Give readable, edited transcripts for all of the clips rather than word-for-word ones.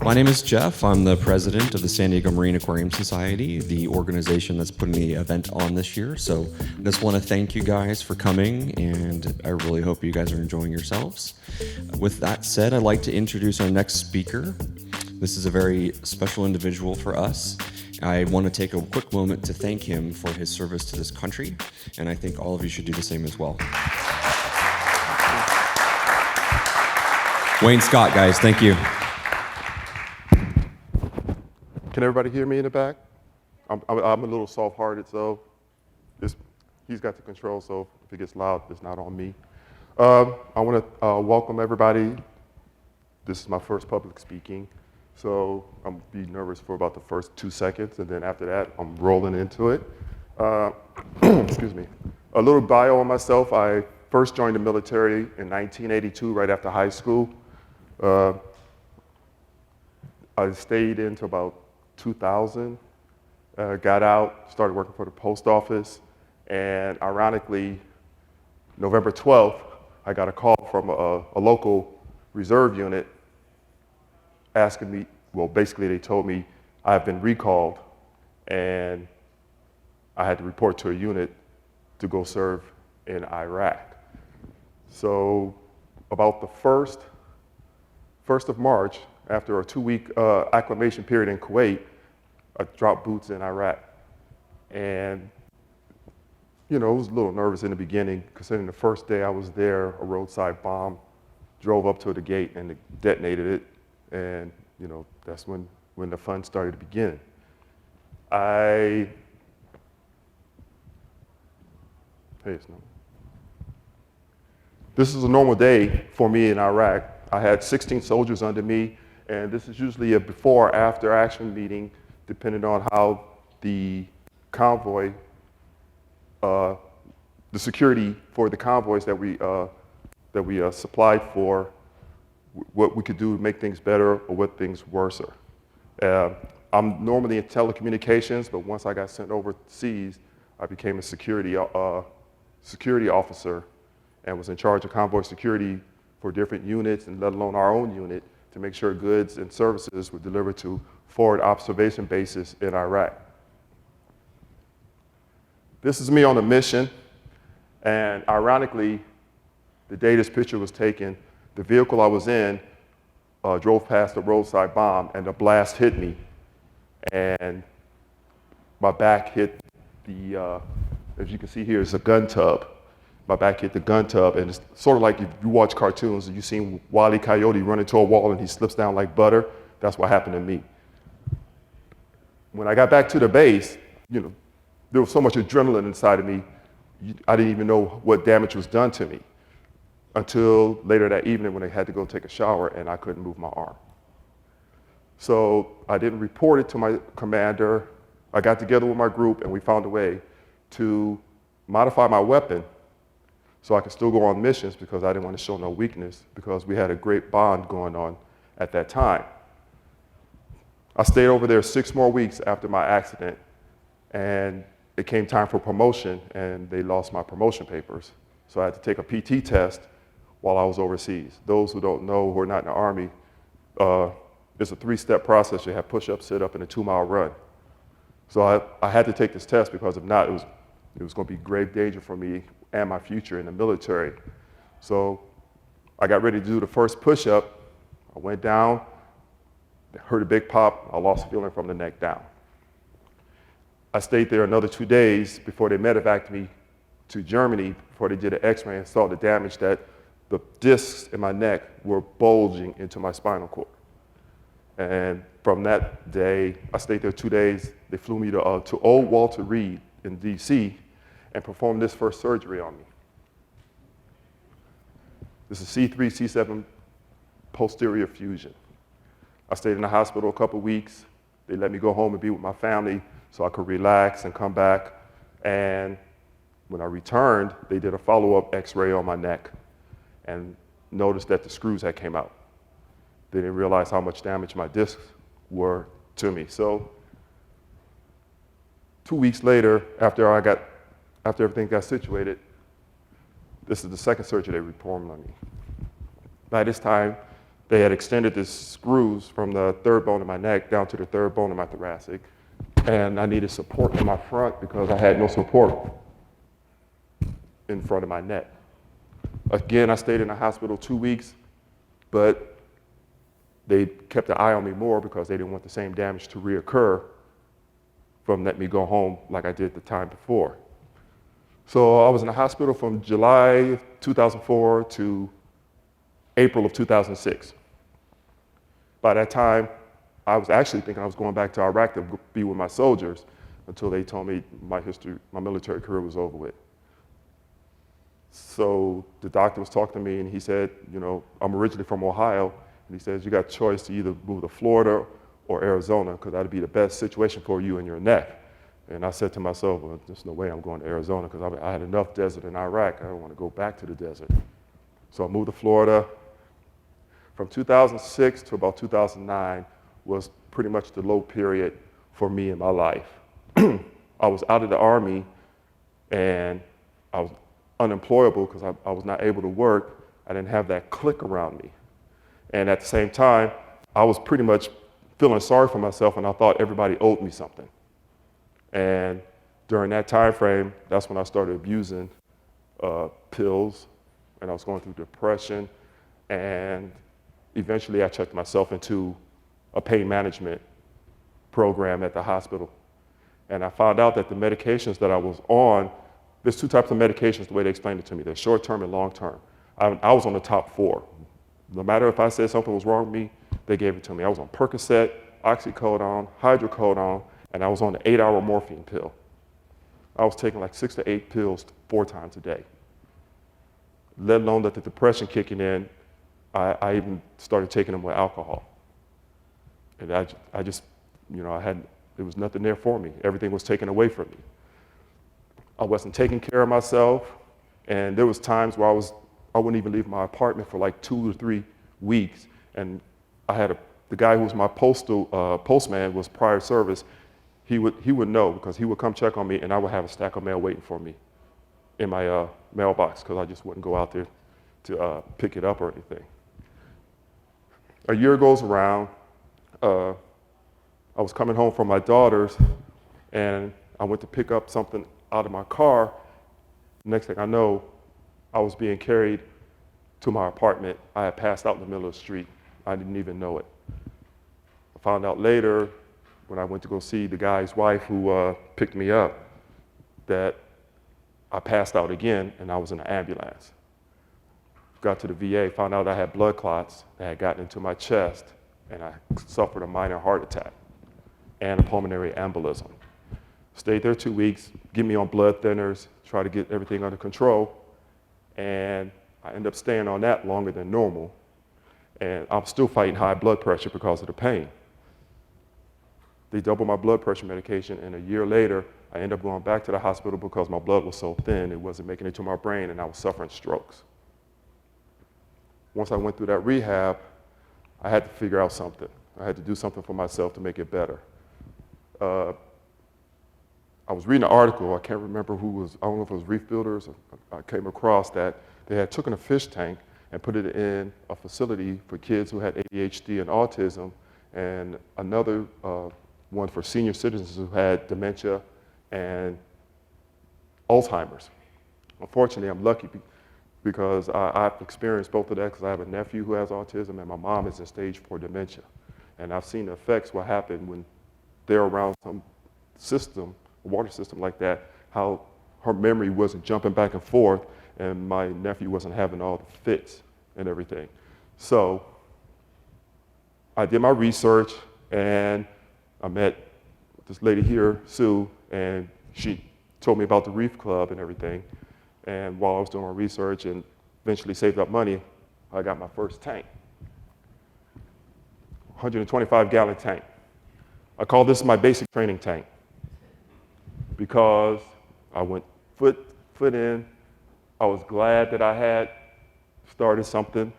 My name is Jeff. I'm the president of the San Diego Marine Aquarium Society, the organization that's putting the event on this year. So I just want to thank you guys for coming, and I really hope you guys are enjoying yourselves. With that said, I'd like to introduce our next speaker. This is a very special individual for us. I want to take a quick moment to thank him for his service to this country, and I think all of you should do the same as well. Wayne Scott, guys, thank you. Can everybody hear me in the back? I'm a little soft-hearted, so he's got the control, so if it gets loud, it's not on me. I want to welcome everybody. This is my first public speaking, so I'm be nervous for about the first 2 seconds, and then after that, I'm rolling into it. Excuse me. A little bio on myself. I first joined the military in 1982, right after high school. I stayed into about 2000, got out, started working for the post office, and ironically, November 12th, I got a call from a local reserve unit asking me, well, basically they told me I've been recalled and I had to report to a unit to go serve in Iraq. So about the 1st of March, after a 2-week acclimation period in Kuwait, I dropped boots in Iraq. And, you know, I was a little nervous in the beginning, considering the first day I was there, a roadside bomb drove up to the gate and it detonated it. And, you know, that's when the fun started to begin. This is a normal day for me in Iraq. I had 16 soldiers under me, and this is usually a before or after action meeting, depending on how the convoy, the security for the convoys that we supplied for, what we could do to make things better or what things worse. I'm normally in telecommunications, but once I got sent overseas, I became a security officer and was in charge of convoy security for different units, and let alone our own unit, to make sure goods and services were delivered to forward observation bases in Iraq. This is me on a mission, and ironically, the day this picture was taken, the vehicle I was in drove past a roadside bomb, and the blast hit me, and my back hit the, as you can see here, it's a gun tub. My back hit the gun tub, and it's sort of like if you watch cartoons and you've seen Wile E. Coyote run into a wall and he slips down like butter. That's what happened to me. When I got back to the base, you know, there was so much adrenaline inside of me, I didn't even know what damage was done to me until later that evening when I had to go take a shower and I couldn't move my arm. So I didn't report it to my commander. I got together with my group and we found a way to modify my weapon so I could still go on missions, because I didn't want to show no weakness, because we had a great bond going on at that time. I stayed over there 6 more weeks after my accident, and it came time for promotion, and they lost my promotion papers. So I had to take a PT test while I was overseas. Those who don't know, who are not in the Army, it's a 3-step process. You have push-up, sit-up, and a 2-mile run. So I had to take this test, because if not, it was going to be grave danger for me and my future in the military. So I got ready to do the first push-up. I went down, heard a big pop, I lost feeling from the neck down. I stayed there another 2 days before they medevaced me to Germany, before they did an x-ray and saw the damage that the discs in my neck were bulging into my spinal cord. And from that day, I stayed there 2 days. They flew me to Old Walter Reed in DC and performed this first surgery on me. This is C3, C7 posterior fusion. I stayed in the hospital a couple weeks. They let me go home and be with my family so I could relax and come back. And when I returned, they did a follow-up x-ray on my neck and noticed that the screws had came out. They didn't realize how much damage my discs were to me. So 2 weeks later, after everything got situated, this is the second surgery they performed on me. By this time, They had extended the screws from the third bone in my neck down to the third bone in my thoracic. And I needed support in my front because I had no support in front of my neck. Again, I stayed in the hospital 2 weeks, but they kept an eye on me more because they didn't want the same damage to reoccur from letting me go home like I did the time before. So I was in the hospital from July 2004 to April of 2006. By that time, I was actually thinking I was going back to Iraq to be with my soldiers until they told me my military career was over with. So the doctor was talking to me and he said, you know, I'm originally from Ohio, and he says, you got a choice to either move to Florida or Arizona because that'd be the best situation for you and your neck. And I said to myself, well, there's no way I'm going to Arizona because I had enough desert in Iraq. I don't want to go back to the desert. So I moved to Florida. From 2006 to about 2009 was pretty much the low period for me in my life. I was out of the Army and I was unemployable because I was not able to work. I didn't have that clique around me. And at the same time, I was pretty much feeling sorry for myself and I thought everybody owed me something. And during that time frame, that's when I started abusing pills, and I was going through depression, and eventually I checked myself into a pain management program at the hospital. And I found out that the medications that I was on, there's two types of medications the way they explained it to me. There's short-term and long-term. I was on the top 4. No matter if I said something was wrong with me, they gave it to me. I was on Percocet, oxycodone, hydrocodone, and I was on the 8-hour morphine pill. I was taking like 6 to 8 pills 4 times a day. Let alone that the depression kicking in, I even started taking them with alcohol. And I just, you know, there was nothing there for me. Everything was taken away from me. I wasn't taking care of myself, and there was times where I wouldn't even leave my apartment for like 2 or 3 weeks, and I had the guy who was my postman was prior service. He would know because he would come check on me, and I would have a stack of mail waiting for me in my mailbox because I just wouldn't go out there to pick it up or anything. A year goes around. I was coming home from my daughter's, and I went to pick up something out of my car. Next thing I know, I was being carried to my apartment. I had passed out in the middle of the street. I didn't even know it. I found out later when I went to go see the guy's wife who picked me up that I passed out again and I was in an ambulance. Got to the VA, found out I had blood clots that had gotten into my chest, and I suffered a minor heart attack and a pulmonary embolism. Stayed there 2 weeks, get me on blood thinners, try to get everything under control, and I ended up staying on that longer than normal, and I'm still fighting high blood pressure because of the pain. They doubled my blood pressure medication, and a year later, I ended up going back to the hospital because my blood was so thin, it wasn't making it to my brain, and I was suffering strokes. Once I went through that rehab, I had to figure out something. I had to do something for myself to make it better. I was reading an article, I can't remember who was, I don't know if it was Reef Builders, I came across that they had taken a fish tank and put it in a facility for kids who had ADHD and autism, and another one for senior citizens who had dementia and Alzheimer's. Unfortunately, I'm lucky because I've experienced both of that because I have a nephew who has autism and my mom is in stage 4 dementia. And I've seen the effects what happen when they're around some system, a water system like that, how her memory wasn't jumping back and forth and my nephew wasn't having all the fits and everything. So I did my research and I met this lady here, Sue, and she told me about the Reef Club and everything. And while I was doing my research and eventually saved up money, I got my first tank, 125-gallon tank. I call this my basic training tank because I went foot in. I was glad that I had started something.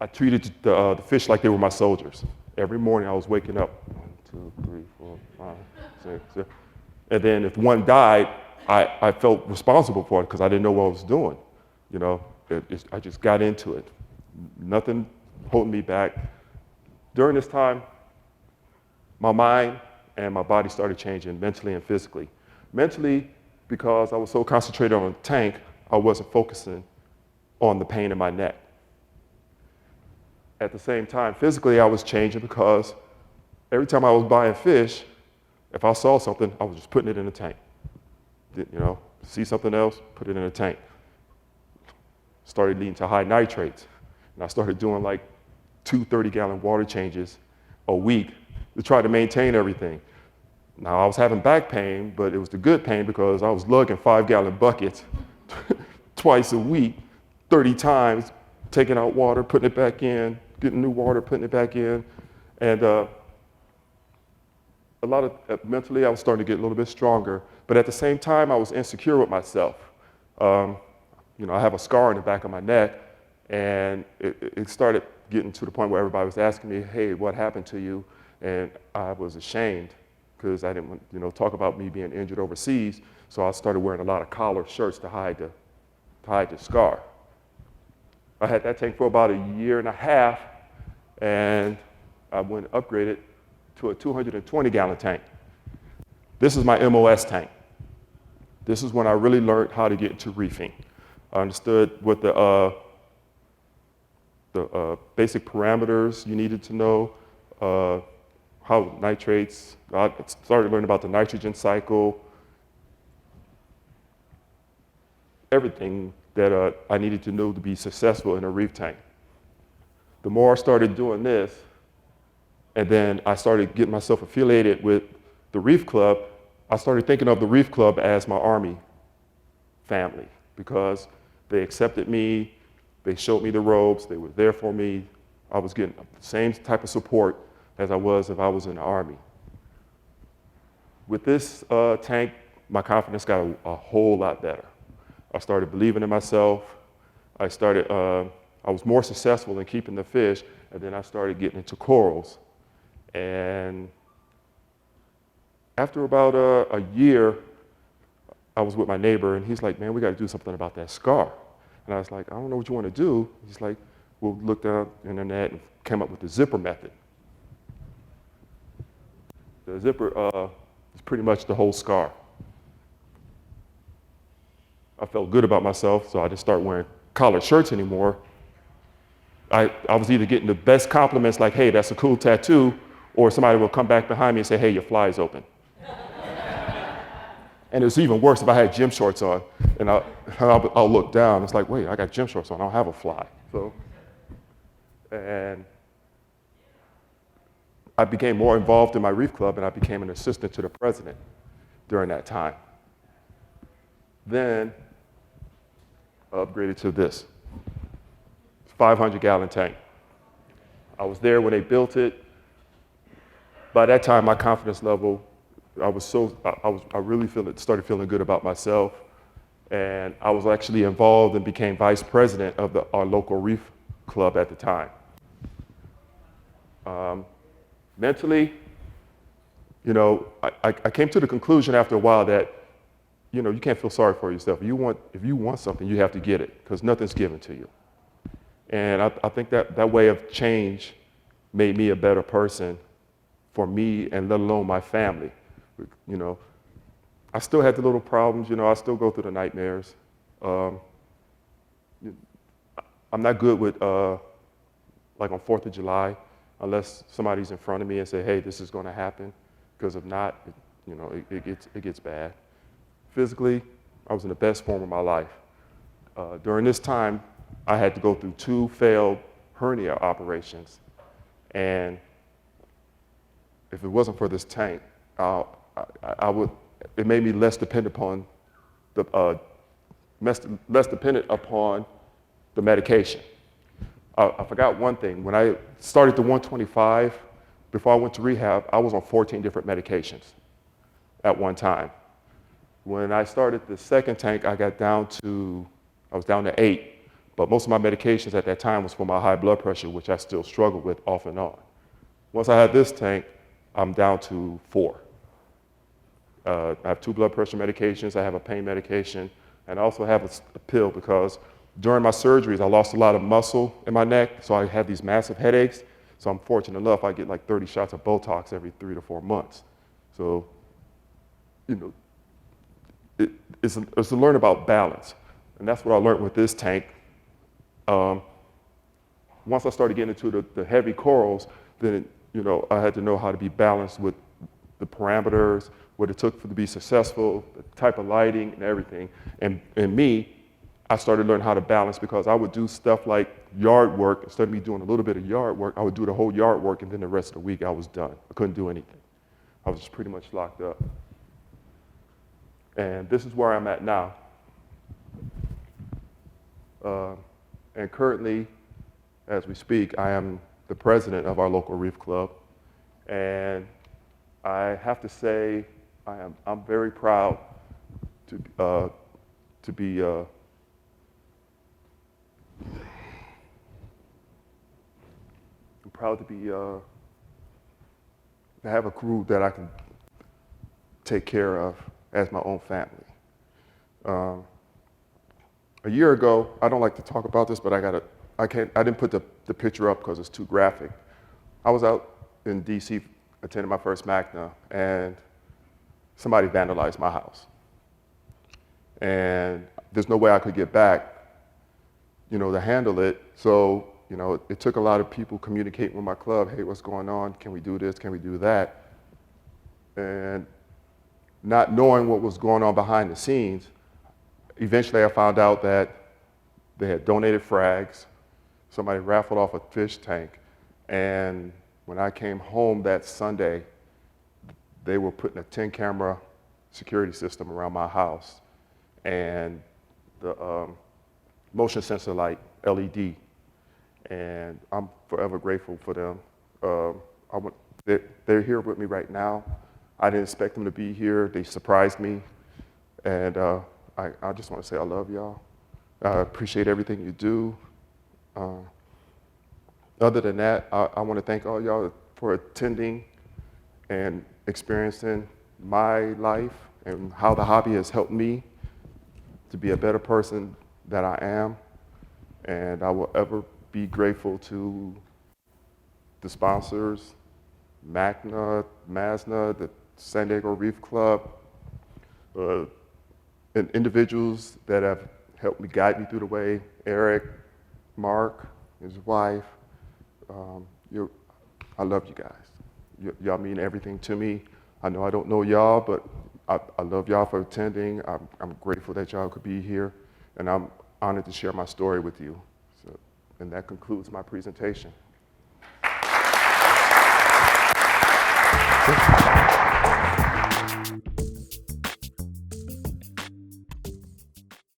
I treated the fish like they were my soldiers. Every morning I was waking up, 1, 2, 3, 4, 5, 6, 7. And then if one died, I felt responsible for it because I didn't know what I was doing. You know, I just got into it. Nothing holding me back. During this time, my mind and my body started changing mentally and physically. Mentally, because I was so concentrated on the tank, I wasn't focusing on the pain in my neck. At the same time, physically, I was changing because every time I was buying fish, if I saw something, I was just putting it in the tank. You know, see something else, put it in a tank. Started leading to high nitrates. And I started doing like 2 30-gallon water changes a week to try to maintain everything. Now, I was having back pain, but it was the good pain because I was lugging 5-gallon buckets twice a week, 30 times, taking out water, putting it back in, getting new water, putting it back in. And mentally, I was starting to get a little bit stronger. But at the same time, I was insecure with myself. You know, I have a scar in the back of my neck, and it started getting to the point where everybody was asking me, hey, what happened to you? And I was ashamed because I didn't want, you know, talk about me being injured overseas. So I started wearing a lot of collar shirts to hide the scar. I had that tank for about 1.5 years, and I went and upgraded to a 220-gallon tank. This is my MOS tank. This is when I really learned how to get into reefing. I understood what the basic parameters you needed to know, how nitrates, I started learning about the nitrogen cycle, everything that I needed to know to be successful in a reef tank. The more I started doing this, and then I started getting myself affiliated with the Reef Club, I started thinking of the Reef Club as my Army family because they accepted me, they showed me the ropes, they were there for me. I was getting the same type of support as I was if I was in the Army. With this tank, my confidence got a whole lot better. I started believing in myself. I was more successful in keeping the fish, and then I started getting into corals. And after about a year, I was with my neighbor, and he's like, man, we got to do something about that scar. And I was like, I don't know what you want to do. He's like, we'll look down the internet and came up with the zipper method. The zipper is pretty much the whole scar. I felt good about myself, so I didn't start wearing collared shirts anymore. I was either getting the best compliments like, hey, that's a cool tattoo, or somebody will come back behind me and say, hey, your fly is open. And it was even worse if I had gym shorts on, and I'll look down, it's like, wait, I got gym shorts on, I don't have a fly. And I became more involved in my Reef Club, and I became an assistant to the president during that time. Then I upgraded to this 500-gallon tank. I was there when they built it. By that time, my confidence level, I really started feeling good about myself. And I was actually involved and became vice president of our local Reef Club at the time. Mentally, you know, I came to the conclusion after a while that, you know, you can't feel sorry for yourself. If you want something, you have to get it, because nothing's given to you. And I think that way of change made me a better person for me, and let alone my family. You know, I still had the little problems, you know, I still go through the nightmares. I'm not good with, like on 4th of July, unless somebody's in front of me and say, hey, this is gonna happen, because if not, you know, it gets bad. Physically, I was in the best form of my life. During this time, I had to go through 2 failed hernia operations. And if it wasn't for this tank, it made me less dependent upon the medication. I forgot one thing. When I started the 125, before I went to rehab, I was on 14 different medications at one time. When I started the second tank, I was down to 8, but most of my medications at that time was for my high blood pressure, which I still struggle with off and on. Once I had this tank, I'm down to 4. I have 2 blood pressure medications, I have a pain medication, and I also have a pill because During my surgeries, I lost a lot of muscle in my neck, so I had these massive headaches. So I'm fortunate enough, I get like 30 shots of Botox every 3 to 4 months. So, you know, it's to learn about balance. And that's what I learned with this tank. Once I started getting into the heavy corals, then, you know, I had to know how to be balanced with the parameters, what it took to be successful, the type of lighting and everything. And me, I started learning how to balance because I would do stuff like yard work. Instead of me doing a little bit of yard work, I would do the whole yard work, and then the rest of the week I was done. I couldn't do anything. I was just pretty much locked up. And this is where I'm at now. And currently, as we speak, I am the president of our local reef club. And I have to say, I'm very proud to be to have a crew that I can take care of as my own family. A year ago, I don't like to talk about this, but I didn't put the picture up because it's too graphic. I was out in DC attending my first MACNA, and somebody vandalized my house. And there's no way I could get back, you know, to handle it. So, you know, it took a lot of people communicating with my club, hey, what's going on? Can we do this? Can we do that? And not knowing what was going on behind the scenes, eventually I found out that they had donated frags. Somebody raffled off a fish tank. And when I came home that Sunday, they were putting a 10-camera security system around my house. And the motion sensor light, LED. And I'm forever grateful for them. They're here with me right now. I didn't expect them to be here. They surprised me. And I just want to say I love y'all. I appreciate everything you do. Other than that, I want to thank all y'all for attending and experiencing my life and how the hobby has helped me to be a better person that I am. And I will ever be grateful to the sponsors, MACNA, the San Diego Reef Club, and individuals that have helped me guide me through the way. Eric, Mark, his wife. I love you guys. Y'all mean everything to me. I know I don't know y'all, but I love y'all for attending. I'm grateful that y'all could be here, and I'm honored to share my story with you. So, and that concludes my presentation. Sure.